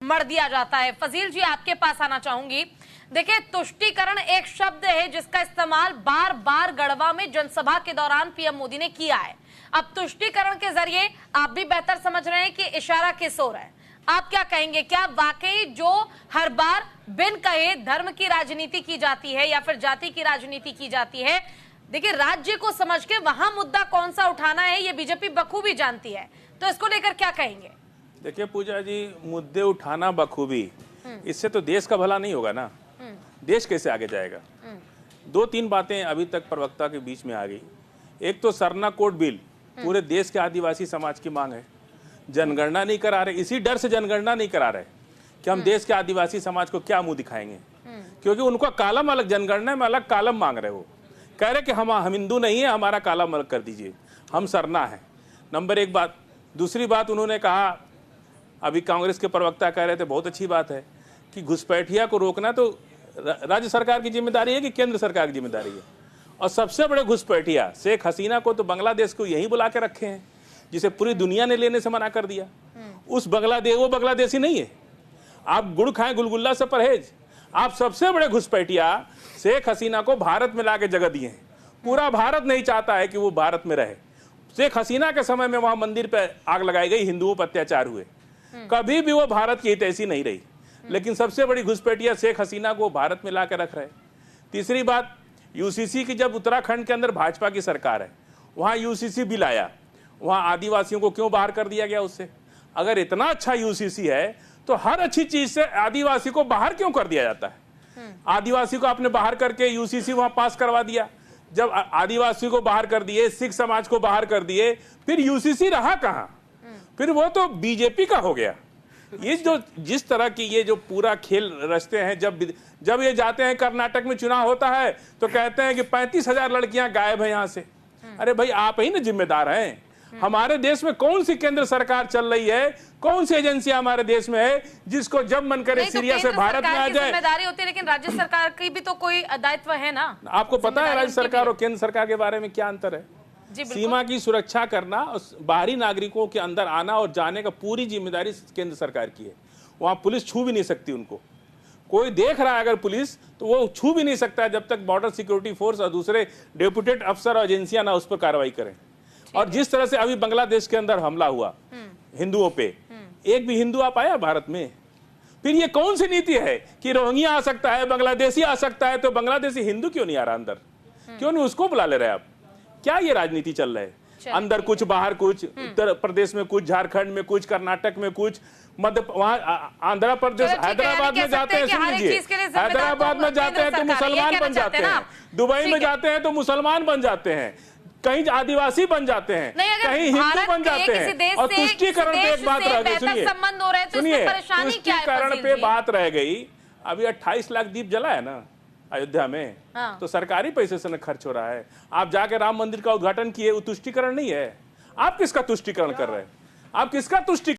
मर दिया जाता है। फजील जी, आपके पास आना चाहूंगी। देखिए, तुष्टीकरण एक शब्द है जिसका इस्तेमाल बार बार गढ़वा में जनसभा के दौरान पीएम मोदी ने किया है। अब तुष्टीकरण के जरिए आप भी बेहतर समझ रहे हैं कि इशारा किस ओर है। आप क्या कहेंगे, क्या वाकई जो हर बार बिन कहे धर्म की राजनीति की जाती है या फिर जाति की राजनीति की जाती है, देखिए राज्य को समझ के वहां मुद्दा कौन सा उठाना है ये बीजेपी बखूबी जानती है, तो इसको लेकर क्या कहेंगे? देखिए पूजा जी, मुद्दे उठाना बखूबी, इससे तो देश का भला नहीं होगा ना। देश कैसे आगे जाएगा? दो तीन बातें अभी तक प्रवक्ता के बीच में आ गई। एक तो सरना कोड बिल पूरे देश के आदिवासी समाज की मांग है। जनगणना नहीं करा रहे, इसी डर से जनगणना नहीं करा रहे कि हम देश के आदिवासी समाज को क्या मुंह दिखाएंगे, क्योंकि उनका कालम अलग, जनगणना में अलग कालम मांग रहे। वो कह रहे कि हम हिंदू नहीं है, हमारा कालम अलग कर दीजिए, हम सरना है। नंबर एक बात। दूसरी बात उन्होंने कहा, अभी कांग्रेस के प्रवक्ता कह रहे थे, बहुत अच्छी बात है कि घुसपैठिया को रोकना तो राज्य सरकार की जिम्मेदारी है कि केंद्र सरकार की जिम्मेदारी है। और सबसे बड़े घुसपैठिया शेख हसीना को तो बांग्लादेश को यही बुला के रखे हैं, जिसे पूरी दुनिया ने लेने से मना कर दिया। उस वो बांग्लादेशी नहीं है। आप गुड़ खाएं, गुलगुल्ला से परहेज। आप सबसे बड़े घुसपैठिया शेख हसीना को भारत में लाके जगह दिए हैं। पूरा भारत नहीं चाहता है कि वो भारत में रहे। शेख हसीना के समय में वहां मंदिर पर आग लगाई गई, हिंदुओं पर अत्याचार हुए, कभी भी वो भारत की हितैषी नहीं रही। लेकिन सबसे बड़ी घुसपैठिया शेख हसीना को भारत में ला के रख रहे। तीसरी बात, यूसीसी की जब उत्तराखंड के अंदर भाजपा की सरकार है, वहां यूसीसी बिल आया, वहां आदिवासियों को क्यों बाहर कर दिया गया उससे? अगर इतना अच्छा यूसीसी है तो हर अच्छी चीज से आदिवासी को बाहर क्यों कर दिया जाता है? आदिवासी को आपने बाहर करके यूसीसी वहां पास करवा दिया। जब आदिवासी को बाहर कर दिए, सिख समाज को बाहर कर दिए, फिर यूसीसी रहा कहां? फिर वो तो बीजेपी का हो गया। ये जो जिस तरह की ये जो पूरा खेल रचते हैं, जब ये जाते हैं कर्नाटक में चुनाव होता है तो कहते हैं कि 35,000 लड़कियां गायब है यहां से। अरे भाई, आप ही ना जिम्मेदार हैं। हमारे देश में कौन सी केंद्र सरकार चल रही है, कौन सी एजेंसियां हमारे देश में है जिसको जब मन करे सीरिया से भारत में आ जाए? जिम्मेदारी होती है, लेकिन राज्य सरकार की भी तो कोई दायित्व है ना। आपको पता है राज्य सरकार और केंद्र सरकार के बारे में क्या अंतर है? सीमा की सुरक्षा करना और बाहरी नागरिकों के अंदर आना और जाने का पूरी जिम्मेदारी केंद्र सरकार की है। वहां पुलिस छू भी नहीं सकती उनको। कोई देख रहा है अगर पुलिस, तो वो छू भी नहीं सकता जब तक बॉर्डर सिक्योरिटी फोर्स और दूसरे डेपुटेड अफसर और एजेंसियां ना उस पर कार्रवाई करें। और जिस तरह से अभी बांग्लादेश के अंदर हमला हुआ हिंदुओं पे, एक भी हिंदू आ पाया भारत में? फिर ये कौन सी नीति है कि रोहिंग्या आ सकता है, बांग्लादेशी आ सकता है, तो बांग्लादेशी हिंदू क्यों नहीं आ रहा अंदर? क्यों नहीं उसको बुला ले रहे आप? क्या ये राजनीति चल रहा है? अंदर कुछ, बाहर कुछ, उत्तर प्रदेश में कुछ, झारखंड में कुछ, कर्नाटक में कुछ, मध्य वहां आंध्र प्रदेश, हैदराबाद में जाते हैं, सुन लीजिए, हैदराबाद में जाते हैं तो मुसलमान बन जाते हैं, दुबई में जाते हैं तो मुसलमान बन जाते हैं, कहीं आदिवासी बन जाते हैं, कहीं हिंदू बन जाते हैं। और तुष्टीकरण पे एक बात रह गई, सुनिए, तुष्टीकरण पे बात रह गई। अभी 28 लाख दीप जला है ना अयोध्या में, तो सरकारी पैसे से न खर्च हो रहा है। आप जाके राम मंदिर का उद्घाटन किए, वो तुष्टीकरण नहीं है। आप किसका तुष्टीकरण कर रहे हैं? आप किसका तुष्टी